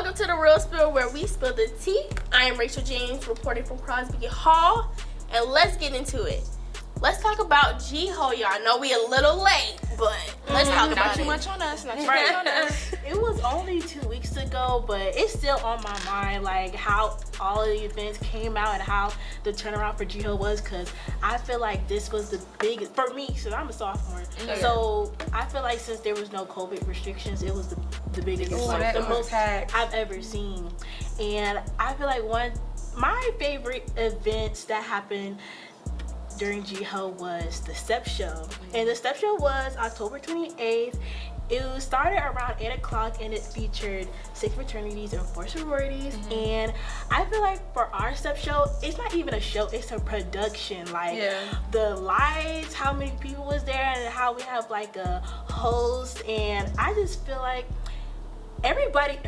Welcome to the Real Spill, where we spill the tea. I am Rachel James, reporting from Crosby Hall, and let's get into it. Let's talk about G-Ho, y'all. I know we a little late, but let's talk about it. Not too much on us. Not too much on us. It was only 2 weeks ago, but it's still on my mind, like how all of the events came out and how the turnaround for G-Ho was, because I feel like this was the biggest, for me, so I'm a sophomore. So I feel like since there was no COVID restrictions, it was the biggest, like the most I've ever seen. And I feel like my favorite events that happened during G-Ho was the Step Show. And the Step Show was October 28th. It started around 8 o'clock and it featured 6 fraternities and 4 sororities. And I feel like for our Step Show, it's not even a show, it's a production. Like the lights, how many people was there, and how we have like a host. And I just feel like everybody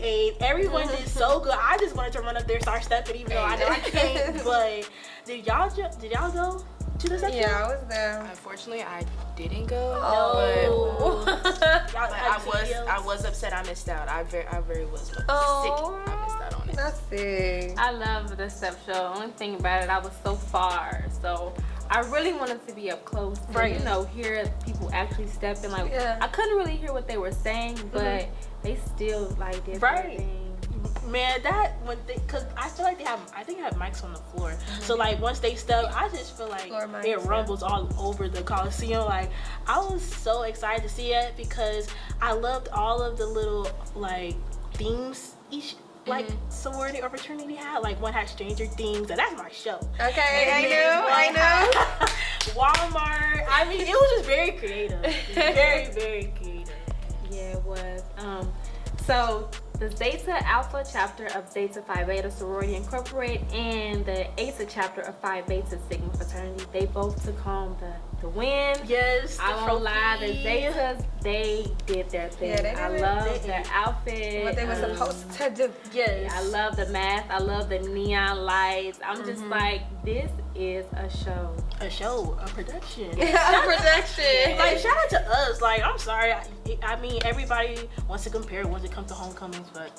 ate, everyone did so good. I just wanted to run up there, start stepping, even though I know I can't. But did y'all go to the Step Show? Yeah, I was there. Unfortunately, I didn't go. Oh. I was upset I missed out. I very was sick. I missed out on it. That's sick. I love the Step Show. Only thing about it, I was so far, so I really wanted to be up close to, hear people actually stepping. Like, I couldn't really hear what they were saying, but they still like did their thing. Man, because I feel like they have mics on the floor. So like once they step, I just feel like it rumbles all over the Coliseum. Like I was so excited to see it because I loved all of the little like themes each like sorority or fraternity had. Like one had Stranger Things, and that's my show. Okay, I know. Walmart. I mean, it was just very creative. Very, very creative. Yeah, it was. So the Zeta Alpha chapter of Zeta Phi Beta Sorority Incorporated and the Eta chapter of Phi Beta Sigma Fraternity, they both took home the win. Yes, I won't lie, the Zetas, they did their thing. Yeah, I love their outfit. What they were supposed to do. Yes. I love the math. I love the neon lights. I'm just like, this is a show. A production. A production. Like, shout out to us. Like, I'm sorry. I mean, everybody wants to compare once it comes to homecomings, but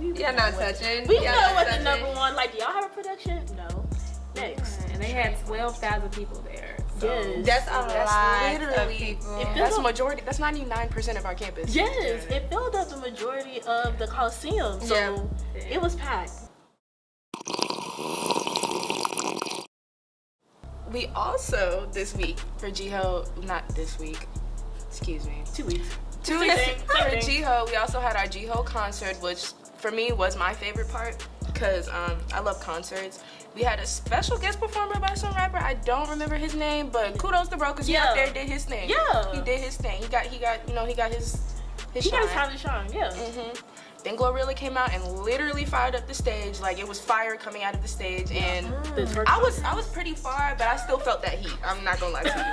You're not touching. We know what the number one. Like, do y'all have a production? No. Next. And they had 12,000 people there. So. Yes. That's a lot of people. That's majority. That's 99% of our campus. Yes. It filled up the majority of the Coliseum. So it was packed. We also, this week, for G-Ho, not this week, excuse me. 2 weeks. 2 weeks for G-Ho, we also had our G-Ho concert, which for me was my favorite part because I love concerts. We had a special guest performer by some rapper. I don't remember his name, but kudos to bro because he up there did his thing. Yeah. He did his thing. He got his shine. He got his time to shine, yeah. Then Glorilla came out and literally fired up the stage. Like it was fire coming out of the stage, and I was pretty far, but I still felt that heat. I'm not gonna lie to you.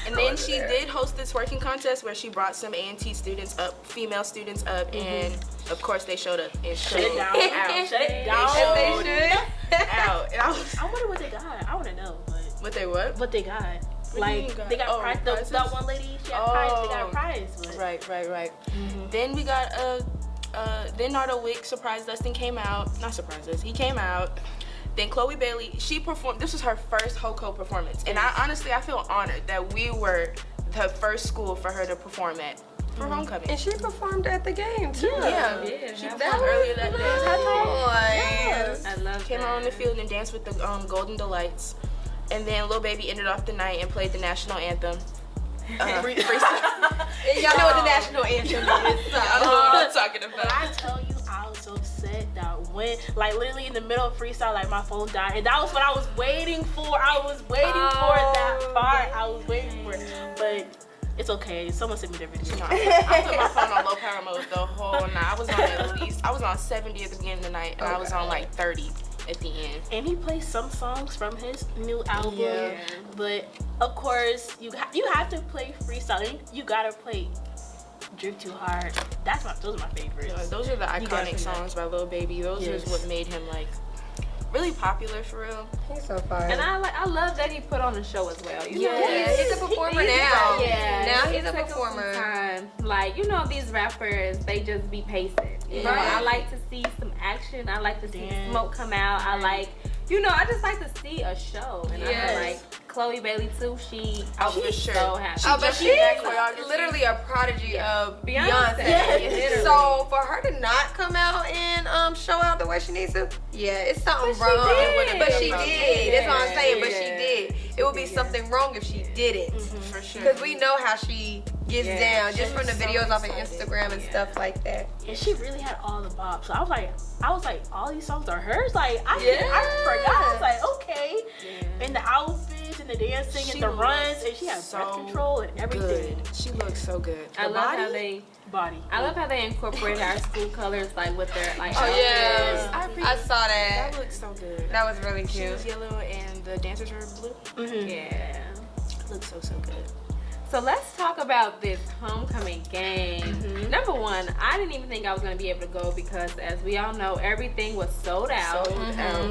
And then she did host this twerking contest where she brought some Ayantee students up, female students up, and of course they showed up and Shut it down. Shut it down. They should. Out. And I wonder what they got. I want to know. What they what? What they got. Like, they got prize. That one lady, she had prize. They got a prize. But. Right. Then we got then Nardo Wick surprised us and came out. Not surprised us. He came out. Then Chloe Bailey, she performed. This was her first HOCO performance, and I feel honored that we were the first school for her to perform at for homecoming. And she performed at the game too. Yeah. She performed earlier that day. I love Came out on the field and danced with the Golden Delights, and then Lil Baby ended off the night and played the national anthem. Y'all know what the national anthem is. I know what I'm talking about. But I tell you, I was so upset that when, like, literally in the middle of freestyle, like, my phone died. And that was what I was waiting for. I was waiting for that part. I was waiting for it. But it's okay. Someone sent me their video. I put my phone on low power mode the whole night. I was on 70 at the beginning of the night, and I was on, like, 30 at the end. And he plays some songs from his new album. But, of course, you have to play freestyle. You gotta play Drip Too Hard. Those are my favorites. Yeah, those are the iconic songs by Lil Baby. Those are what made him like really popular for real. He's so fire. And I love that he put on a show as well. You know, He's a performer now. Yeah, Now he's a took him some performer. time. Like, you know, these rappers, they just be pacing. You know, I like to see some action. I like to see smoke come out. I like, you know, I just like to see a show. And I feel like Chloe Bailey too. She's so happy. But she's literally a prodigy of Beyonce. So for her to not come out and show out the way she needs to, it's something wrong. But she did. That's what I'm saying. But she did. It would be something wrong if she didn't. For sure. Because we know how she gets down just from the videos off of Instagram and stuff like that. And she really had all the bops. So I was like, all these songs are hers. Like I forgot. I was like, okay. And the outfits and the dancing and the runs, and she had breath control and everything. Good. She looks so good. I love how they incorporated our school colors, like with their like. Oh yeah, I saw that. That looks so good. That was really She cute. was yellow and the dancers were blue. Yeah. Looks so good. So let's talk about this homecoming game. Number one, I didn't even think I was going to be able to go because, as we all know, everything was sold out.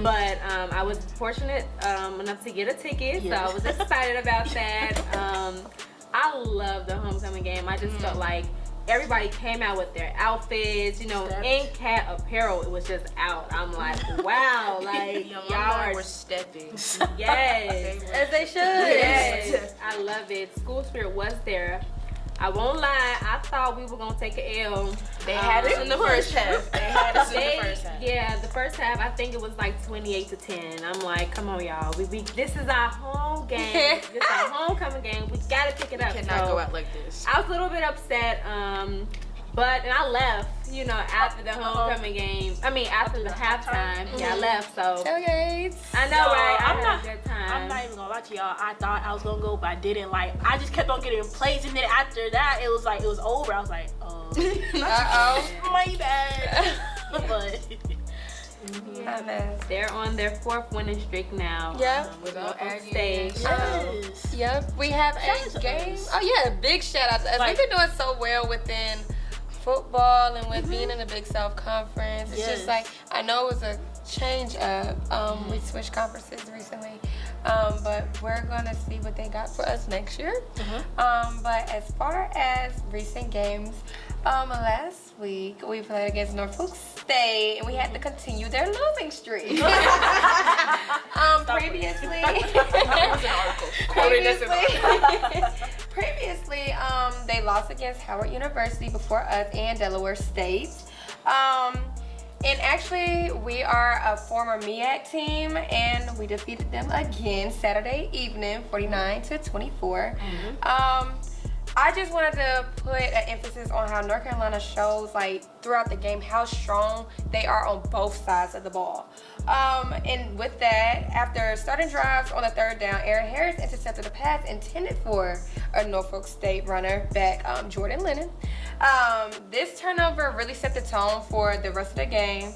But I was fortunate enough to get a ticket, so I was excited about that. I love the homecoming game. I just felt like everybody came out with their outfits, you know, in cat apparel. It was just out. I'm like, wow, like y'all were stepping. Yes, As they should. yes, I love it. School spirit was there. I won't lie, I thought we were gonna take an L. They had us in the first half. Yeah, the first half, I think it was like 28-10. I'm like, come on, y'all. This is our home game. This is our homecoming game. We gotta pick it up. Cannot go out like this. I was a little bit upset, but I left, you know, after the homecoming game. I mean, after the halftime. Yeah, I left, so. Tailgates. I know, right? I had a good time. I'm not even gonna lie to y'all. I thought I was gonna go, but I didn't. Like, I just kept on getting plays, and then after that, it was over. I was like, oh, my bad. But they're on their 4th winning streak now. Yep. Without stage. Yep. We have a game. Oh yeah, big shout out to us. We've been doing so well within football and with being in the Big South Conference. It's just like, I know it was a change up. We switched conferences recently. But we're gonna see what they got for us next year. But as far as recent games, last week we played against Norfolk State and we had to continue their losing streak. Previously, they lost against Howard University before us and Delaware State. And actually, we are a former MEAC team, and we defeated them again Saturday evening, 49-24. I just wanted to put an emphasis on how North Carolina shows, like, throughout the game, how strong they are on both sides of the ball. And with that, after starting drives on the 3rd down, Aaron Harris intercepted a pass intended for a Norfolk State runner back, Jordan Lennon. This turnover really set the tone for the rest of the game.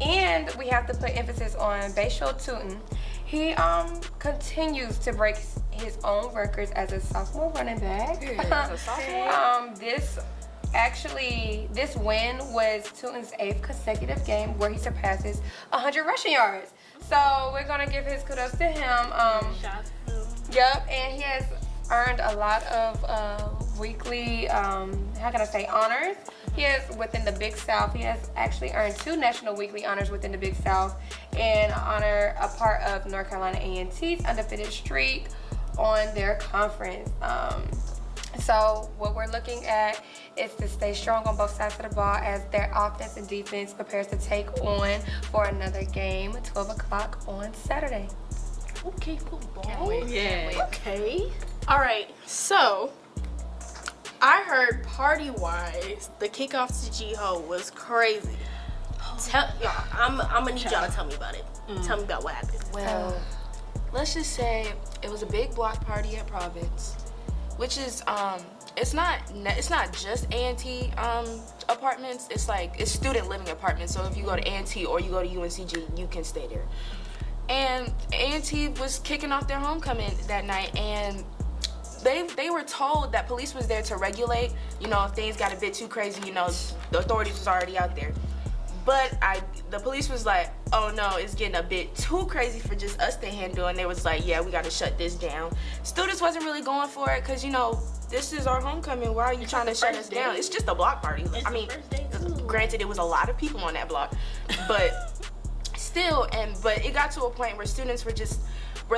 And we have to put emphasis on Bayshaw Tootin. He continues to break his own records as a sophomore running back. This win was Tootin's 8th consecutive game where he surpasses 100 rushing yards. So we're gonna give his kudos to him. Yep, and he has earned a lot of weekly, honors. He is within the Big South. He has actually earned 2 National Weekly honors within the Big South and honor a part of North Carolina A&T's undefeated streak on their conference. So what we're looking at is to stay strong on both sides of the ball as their offense and defense prepares to take on for another game, 12 o'clock on Saturday. okay, football. Can't wait. Yeah. Okay. All right, so I heard party-wise, the kickoff to G-Ho was crazy. Tell y'all, I'm gonna need y'all to tell me about it. Tell me about what happened. Well, let's just say it was a big block party at Province, which is it's not just A&T apartments. It's student living apartments. So if you go to A&T or you go to UNCG, you can stay there. And A&T was kicking off their homecoming that night, and they were told that police was there to regulate. You know, if things got a bit too crazy, you know, the authorities was already out there. But the police was like, oh no, it's getting a bit too crazy for just us to handle, and they was like, yeah, we got to shut this down. Students wasn't really going for it because, you know, this is our homecoming. Why are you trying to shut us down? It's just a block party. I mean, granted, it was a lot of people on that block, but still, but it got to a point where students were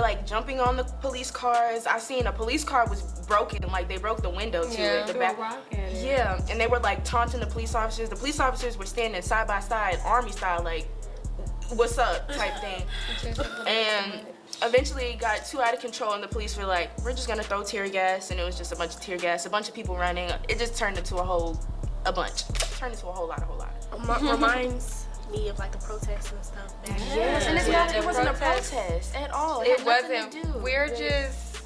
like jumping on the police cars. I seen a police car was broken, like they broke the window to it. The back. Yeah, and they were like taunting the police officers. The police officers were standing side by side, army style, like, what's up type thing. And eventually it got too out of control, and the police were like, we're just gonna throw tear gas, and it was just a bunch of tear gas, a bunch of people running. It just turned into a whole lot. Reminds me of like the protests and stuff. Yes, and it wasn't a protest at all. It wasn't. We're just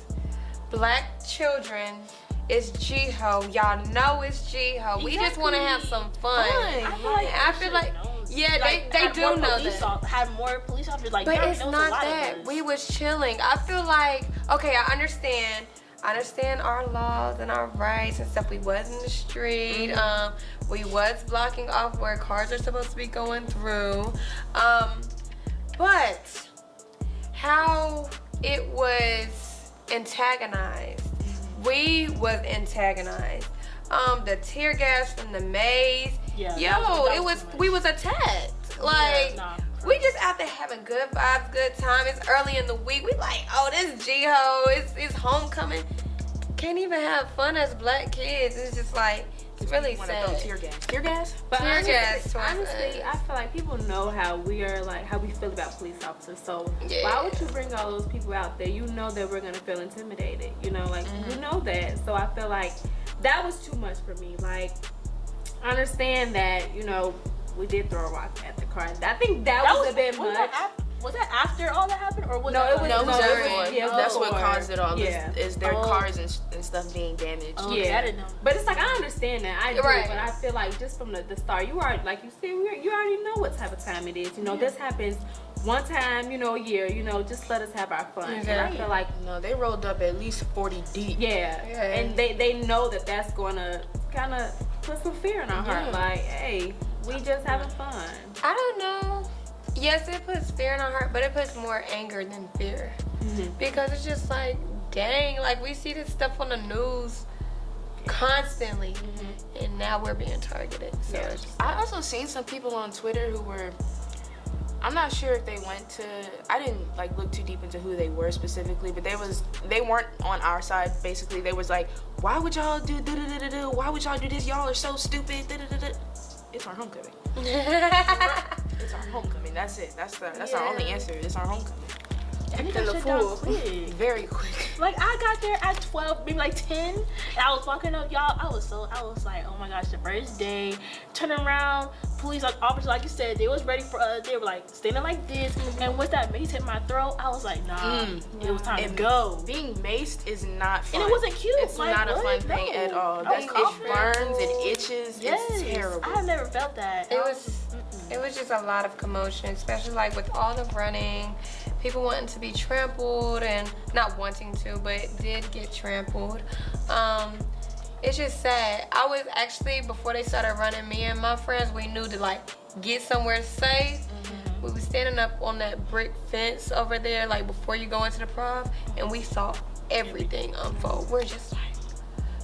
black children. It's G-Ho. Y'all know it's G-Ho. We just want to have some fun. I feel like they do know that. Have more police officers. Like, but it's not that. We was chilling. I feel like, okay, I understand our laws and our rights and stuff. We was in the street. We was blocking off where cars are supposed to be going through. But how it was antagonized. We was antagonized. The tear gas from the maze. We was attacked. Like, we just out there having good vibes, good time. It's early in the week. We like, oh, this G-Ho, it's homecoming. Can't even have fun as black kids. It's just like, it's really sad. Tear gas? But honestly, I feel like people know how we are, like, how we feel about police officers. So why would you bring all those people out there? You know that we're gonna feel intimidated. You know, like, you know that. So I feel like that was too much for me. Like, I understand that, you know, we did throw a rock at the car. I think that was a bit much. Was that after all that happened, or was it that? was before. That's what caused it all. Is their cars and stuff being damaged. I didn't know. But it's like, I understand that. I do, but I feel like just from the start, you are, like you said, you already know what type of time it is. You know, this happens one time, you know, a year. You know, just let us have our fun. And I feel like they rolled up at least 40 deep. And they know that that's going to kind of put some fear in our heart. Like, hey, we just having fun. I don't know. Yes, it puts fear in our heart, but it puts more anger than fear. Because it's just like, dang, like, we see this stuff on the news constantly, and now we're being targeted. So it's just, I also seen some people on Twitter who were, I'm not sure if they went to, I didn't like look too deep into who they were specifically, but they weren't on our side. Basically, they was like, why would y'all do da-da-da-da-da? Why would y'all do this? Y'all are so stupid. Da-da-da-da. It's our homecoming. It's our homecoming. That's it. That's our only answer. It's our homecoming. Acting the fool. Very quick. Like, I got there at 12, maybe like 10, and I was walking up, y'all. I was like, oh my gosh, the first day. Turning around, police officers, like you said, they was ready for us. They were like standing like this, and once that mace hit my throat, I was like, nah, it was time to go. Being maced is not fun. And it wasn't cute. It's like, not a fun thing at all. It burns, it itches. It's terrible. I have never felt that. It was just a lot of commotion, especially like with all the running, people wanting to be trampled and not wanting to, but did get trampled. It's just sad. I was actually, before they started running, me and my friends, we knew to like get somewhere safe. We was standing up on that brick fence over there, like before you go into the prom, and we saw everything unfold. We're just like,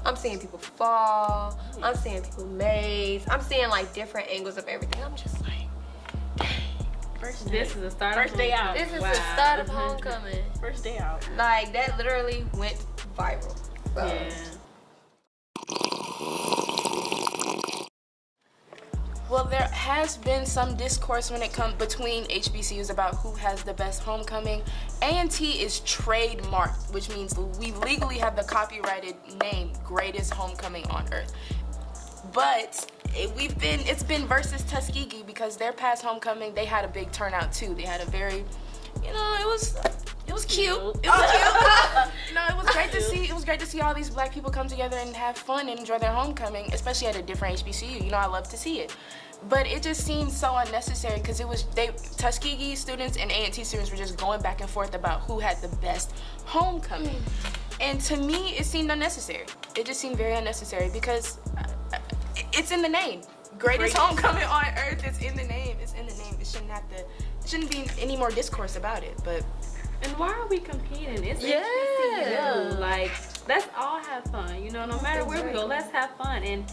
I'm seeing people fall, I'm seeing people maze, I'm seeing like different angles of everything. I'm just like, dang. This is the start First day out. This is the start of homecoming. First day out. Like, that literally went viral. So. Yeah. Well, there has been some discourse when it comes between HBCUs about who has the best homecoming. Ayantee is trademarked, which means we legally have the copyrighted name, Greatest Homecoming on Earth. But it's been versus Tuskegee, because their past homecoming, they had a big turnout too. They had a very, it was cute. It was cute. It was great to see. It was great to see all these black people come together and have fun and enjoy their homecoming, especially at a different HBCU. I love to see it. But it just seemed so unnecessary, because Tuskegee students and Ayantee students were just going back and forth about who had the best homecoming. And to me, it seemed unnecessary. It just seemed very unnecessary, because it's in the name. Greatest homecoming on earth. It's in the name. It's in the name. It shouldn't be any more discourse about it. But And why are we competing? It's Yeah. HBCU. Like, let's all have fun. You know, no matter where we go, let's have fun. And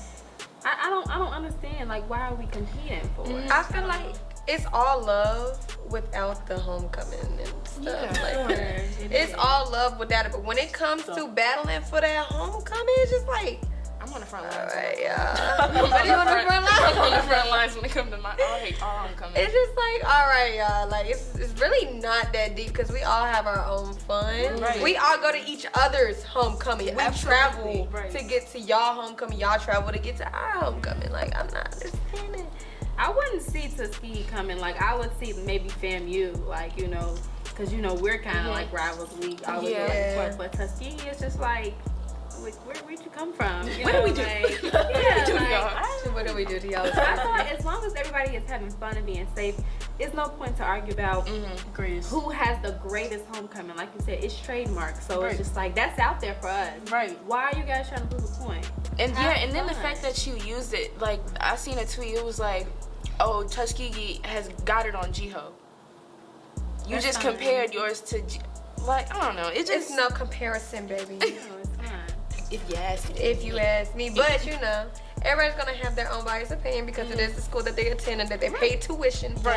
I don't understand. Like, why are we competing for it? I feel like it's all love without the homecoming and stuff. Like, it's all love without it. But when it comes to battling for that homecoming, it's just like, I'm on the front lines. alright, yeah. But you on the front I'm line? on the front lines when it comes to my homecoming. It's just like, alright, y'all. Like, it's really not that deep because we all have our own fun. Right. We all go to each other's homecoming. We travel Right. to get to y'all homecoming. Y'all travel to get to our homecoming. Like, I'm not understanding. I wouldn't see Tuskegee coming. Like, I would see maybe FAMU, like, you know, because, you know, we're kind of like rivals. We always go back and forth. But Tuskegee is just like, where'd you come from? You What know, do we do? like, What do we do to y'all? I thought as long as everybody is having fun and being safe, it's no point to argue about who has the greatest homecoming. Like you said, it's trademarked. So it's just like, that's out there for us. Right. Why are you guys trying to prove a point? And Have and then the fun. fact that you used it, like I seen a tweet. It was like, oh, Tuskegee has got it on Jiho. You That's just fine. compared yours to, like, I don't know. It just It's no comparison, baby. No, it's fine. if you ask me. If you ask me. But, you know, everybody's going to have their own biased opinion because it is the school that they attend and that they pay tuition for.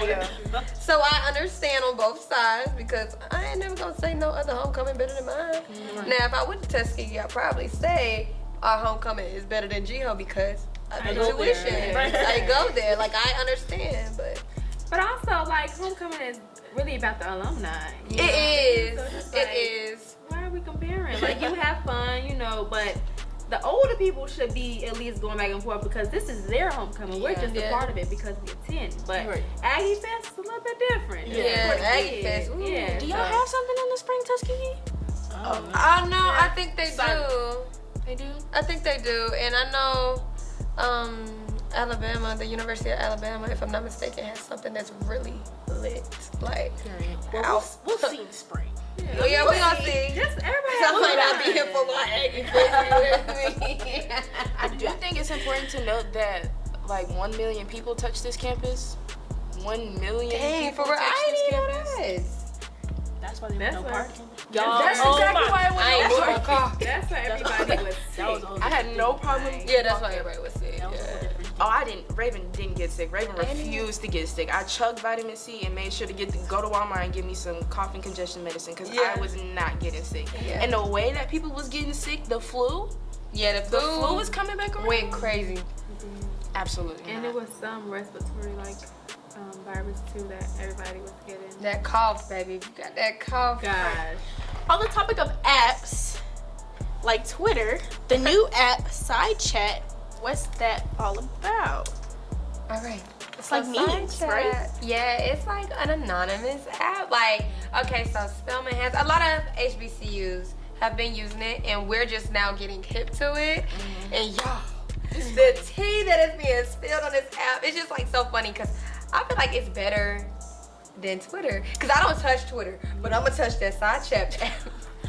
So I understand on both sides because I ain't never going to say no other homecoming better than mine. Now, if I went to Tuskegee, I'd probably say our homecoming is better than Jiho because I pay go there. tuition. I go there. Like, I understand, but But also, like, homecoming is really about the alumni. you know? it is. So it's just It like, is. Why are we comparing? Like, you have fun, you know, but the older people should be at least going back and forth because this is their homecoming. We're just a part of it because we attend. But Aggie Fest is a little bit different. Yeah, For the Aggie kids. Fest, ooh. Yeah. Do y'all have something in the spring, Tuskegee? I know. I think they do. They do. I think they do. And I know Alabama, the University of Alabama, if I'm not mistaken, has something that's really lit. Like, Well, we'll see in the spring. yeah, we gonna see. Just everybody. I might not be here for my Aggie Fest. I do think it's important to note that like 1 million people touch this campus. 1 million Dang, people for real, touch I this didn't campus. know that. That's why they That's have no why- parking. Y'all, That's oh exactly my- why I went I ain't over. moving my car. That's why everybody was sick. That was a whole I had different no thing. problem. Yeah, that's why everybody was sick. That was a whole Yeah. different thing. Oh, I didn't. Raven didn't get sick. Raven refused to get sick. I chugged vitamin C and made sure to go to Walmart and get me some cough and congestion medicine because I was not getting sick. Yeah. And the way that people was getting sick, the flu Yeah, the flu was coming back around. went crazy. Absolutely. And not. it was some respiratory virus too that everybody was getting. That cough, baby. You got that cough. Gosh. On the topic of apps, like Twitter, the new app Side Chat, what's that all about? All right. It's like memes, Side right? Chat, yeah, it's like an anonymous app. Like, okay, so Spelman has a lot of HBCUs have been using it, and we're just now getting hip to it. And y'all, the tea that is being spilled on this app, it's just like so funny because I feel like it's better than Twitter. Because I don't touch Twitter, but I'm gonna touch that Side Chat app.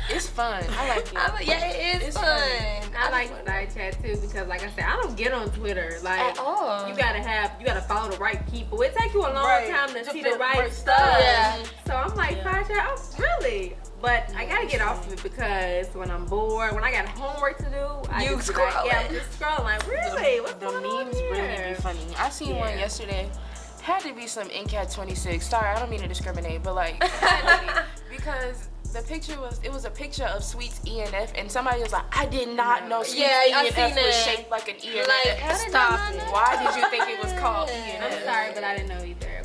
It's fun. I like it. Yeah, it is It's fun. fun. I like Side Chat too because, like I said, I don't get on Twitter. Like, At all. you gotta follow the right people. It takes you a long Right. time to To see feel the right right stuff. stuff. Yeah. So I'm like, Side Chat, oh, really? But I gotta get off of it because when I'm bored, when I got homework to do, I You just be like, scrolling. I'm just scrolling. Like, really? What's The going on memes here? really be funny. I seen one yesterday. Had to be some NCAT 26. Sorry, I don't mean to discriminate, but like had to be, because the picture was a picture of Sweet's ENF, and somebody was like, I did not know Sweet's Yeah, I ENF seen was that. shaped like an ENF. Like, how did Stop I not it. know Why did you think it was that? called I'm ENF? sorry, but I didn't know either.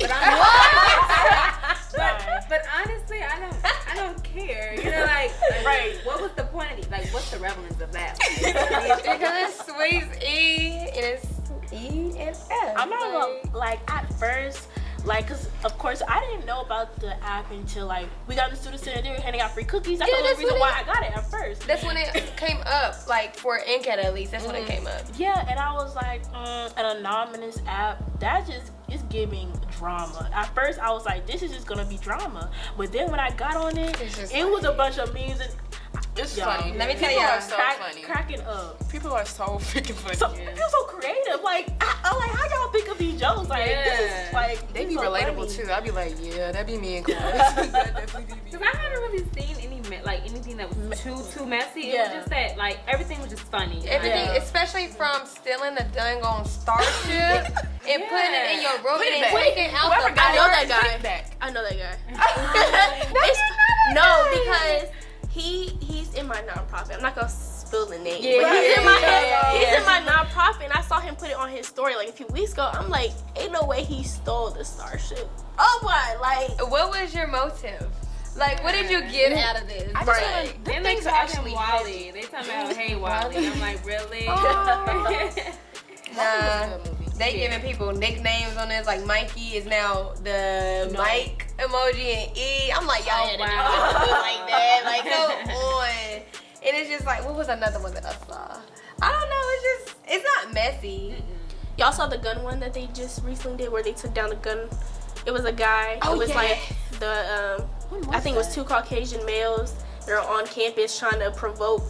But but honestly, I don't care. You know, like what was the point of it? Like, what's the relevance of that? Because it's Sweet's E and it's E and F. I'm not gonna, like, at first, like, cause of course I didn't know about the app until like we got in the student center. They were handing out free cookies. That's Yeah, the only that's reason what why I got it at first. That's when it came up, like for NCAT at least. That's when it came up. Yeah, and I was like, an anonymous app. That just is giving drama. At first, I was like, this is just gonna be drama. But then when I got on it, It's just it was a bunch of memes. And It's Yo, funny. let me tell People y'all, are so funny. cracking up. People are so freaking funny. So, people so creative. Like, I'm like, how y'all think of these jokes? Like, this is like They be so relatable funny. too. I'd be like, yeah, that'd be me and Chris. That'd definitely be me. Cause I haven't really seen anything that was too messy. It Yeah. was just that like everything was just funny. Everything, Like, especially from stealing the dang on Starship and putting it in your room Put it and back. taking out Whoever the got I know parts. that guy. Back. I know that guy. No, It's- you're not no, that because he's in my nonprofit. I'm not gonna spill the name. Yeah, but he's in yeah, he's in my nonprofit, and I saw him put it on his story like a few weeks ago. I'm like, ain't no way he stole the Starship. Oh my, like. What was your motive? Like, what did you get out of this? I just Right. feel like then they things are call actually him Wally. They talking about hey Wally. I'm like really? Nah, they giving people nicknames on this. Like Mikey is now the Mike emoji and E. I'm like, y'all Oh, wow. wow. like that. Like, come on. And it's just like, what was another one that I saw? I don't know. It's not messy. Y'all saw the gun one that they just recently did where they took down the gun. It was a guy. Oh, it was yeah. like the I think it was 2 Caucasian males. They're on campus trying to promote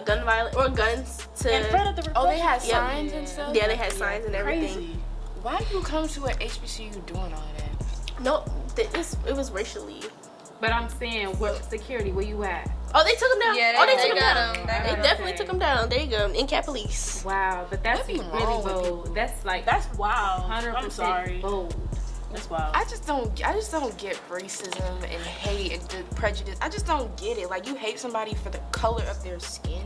gun violence or guns to. In front of the Oh, they had Yep. signs and stuff? Yeah, they had signs and everything. Crazy. Why do you come to an HBCU doing all that? No, it was racially. But I'm saying, what security? Where you at? Oh, they took him down. Yeah, oh, they they took him got down. him. They Okay. definitely took him down. There you go. In-cap police. Wow, but that's What be really wrong with bold. That's like That's wild. 100% I'm sorry. bold. That's wild. I just don't get racism and hate and the prejudice. I just don't get it. Like, you hate somebody for the color of their skin.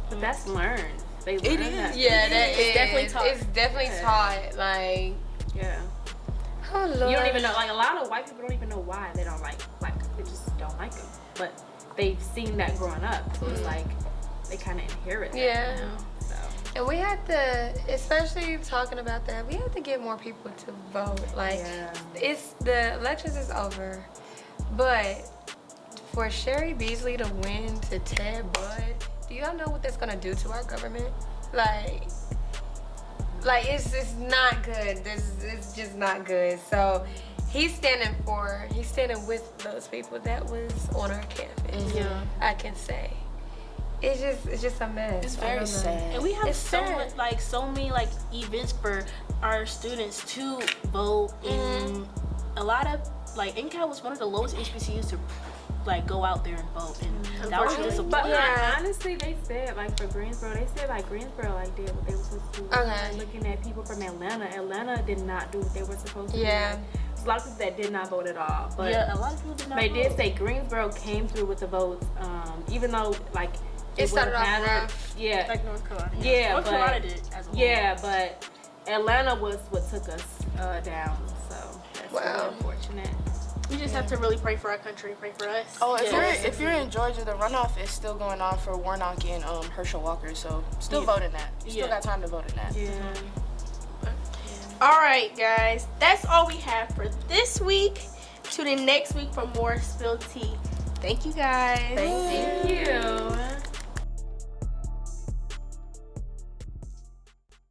But that's learned. They learn is. that. Yeah, that It's is definitely taught. It's definitely Yeah. taught. Like, Yeah. oh Lord. You don't even know. Like a lot of white people don't even know why they don't like they just don't like them. But they've seen that growing up, so it's like they kind of inherit that. Yeah. You know? So. And we had to, especially talking about that, we had to get more people to vote. Like, Yeah. the elections is over, but for Sherry Beasley to win to Ted Bud, do y'all know what that's gonna do to our government? Like it's not good. It's just not good. So he's standing with those people that was on our campus. Yeah. I can say. It's just a mess. It's I very don't know. sad. And we have It's so sad. much, so many events for our students to vote. And a lot of NCAT was one of the lowest HBCUs to go out there and vote, and that was Unfortunately. disappointing. But Yeah. honestly, they said for Greensboro, they said Greensboro did what they were supposed to do. Okay. Looking at people from Atlanta did not do what they were supposed to do. Yeah. There's a lot of people that did not vote at all. But Yeah, a lot of people did not they vote. did say Greensboro came through with the votes, even though It started would've off mattered. rough. Yeah, Like North Carolina. Yeah, North but- Carolina did as a whole. yeah, but Atlanta was what took us down. So that's Wow. really unfortunate. We just have to really pray for our country, pray for us. Oh, if Yes. you're in Georgia, the runoff is still going on for Warnock and Herschel Walker, so still vote in that. You still Yeah. got time to vote in that. Yeah. All right, guys, that's all we have for this week. Tune in next week for more Spilled Tea. Thank you, guys. Thank you. Thank you.